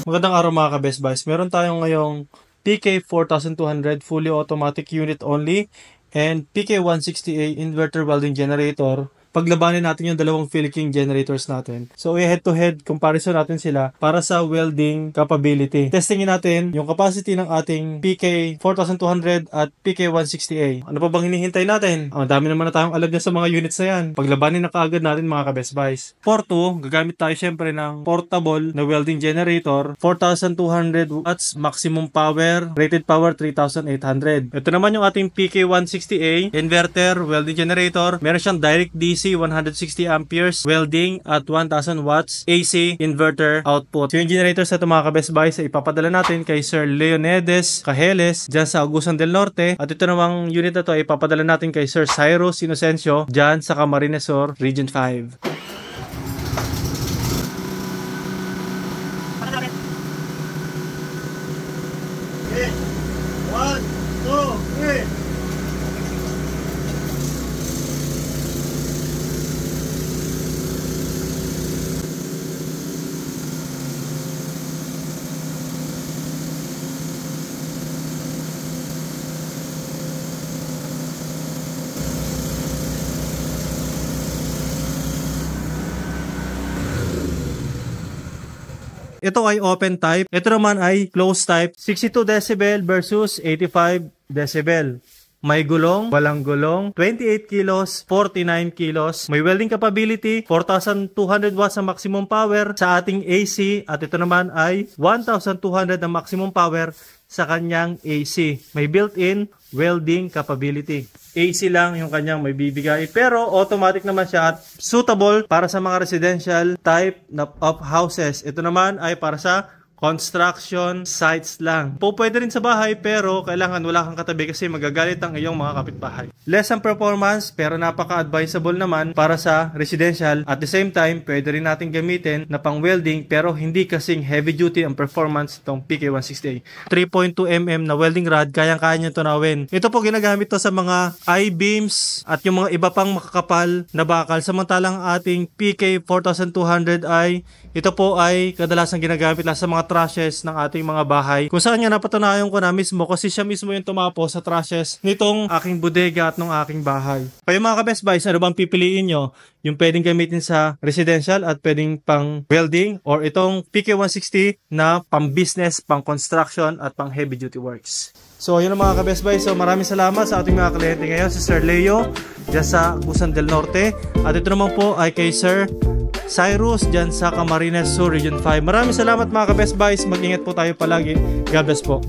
Magandang araw mga ka-Best Buys. Meron tayong ngayong PK4200 fully automatic unit only and PK160A inverter welding generator. Paglabanin natin yung dalawang Philking generators natin. So, head-to-head comparison natin sila para sa welding capability. Testingin natin yung capacity ng ating PK4200 at PK160A. Ano pa bang hinihintay natin? Ang dami naman na tayong alam niya sa mga units na yan. Paglabanin na kaagad natin mga ka-Best Buys. For 2, gagamit tayo syempre ng portable na welding generator. 4,200 watts maximum power. Rated power 3,800. Ito naman yung ating PK160A inverter welding generator. Meron siyang direct DC 160 amperes welding at 1,000 watts AC inverter output. So yung generators na ito mga ka-Best Buys ay ipapadala natin kay Sir Leonides Cajeles dyan sa Agusan del Norte. At ito namang unit na ito ay ipapadala natin kay Sir Cyrus Inocencio dyan sa Camarines Sur, Region 5. Okay. 1, 2, 3. Ito ay open type. Ito naman ay closed type. 62 decibel versus 85 decibel. May gulong, walang gulong, 28 kilos, 49 kilos. May welding capability, 4,200 watts ang maximum power sa ating AC. At ito naman ay 1,200 ang maximum power sa kanyang AC. May built-in welding capability. AC lang yung kanyang may bibigay. Pero automatic naman siya at suitable para sa mga residential type of houses. Ito naman ay para sa construction sites lang. Pwede rin sa bahay pero kailangan wala kang katabi kasi magagalit ang iyong mga kapitbahay. Less ang performance pero napaka-advisable naman para sa residential. At the same time, pwede rin natin gamitin na pang welding pero hindi kasing heavy duty ang performance itong PK160A. 3.2mm na welding rod, kayang-kaya nyo tunawin. Ito po ginagamit to sa mga I-beams at yung mga iba pang makakapal na bakal. Samantalang ating PK4200 ay ito po ay kadalasan ginagamit lang sa mga trusses ng ating mga bahay. Kung saan nga napatunayan ko na mismo kasi siya mismo yung tumapos sa trusses nitong aking bodega at ng aking bahay. Kayo mga ka-Best Buys, ano bang pipiliin nyo? Yung pwedeng gamitin sa residential at pwedeng pang welding or itong PK160 na pang business, pang construction at pang heavy duty works. So yun ang mga ka-Best Buys. So maraming salamat sa ating mga kliyente ngayon, si Sir Leo dyan sa Agusan del Norte. At ito naman po ay kay Sir Cyrus dyan sa Camarines Sur, Region 5. Maraming salamat mga ka-Best Buys. Mag-ingat po tayo palagi. God bless po.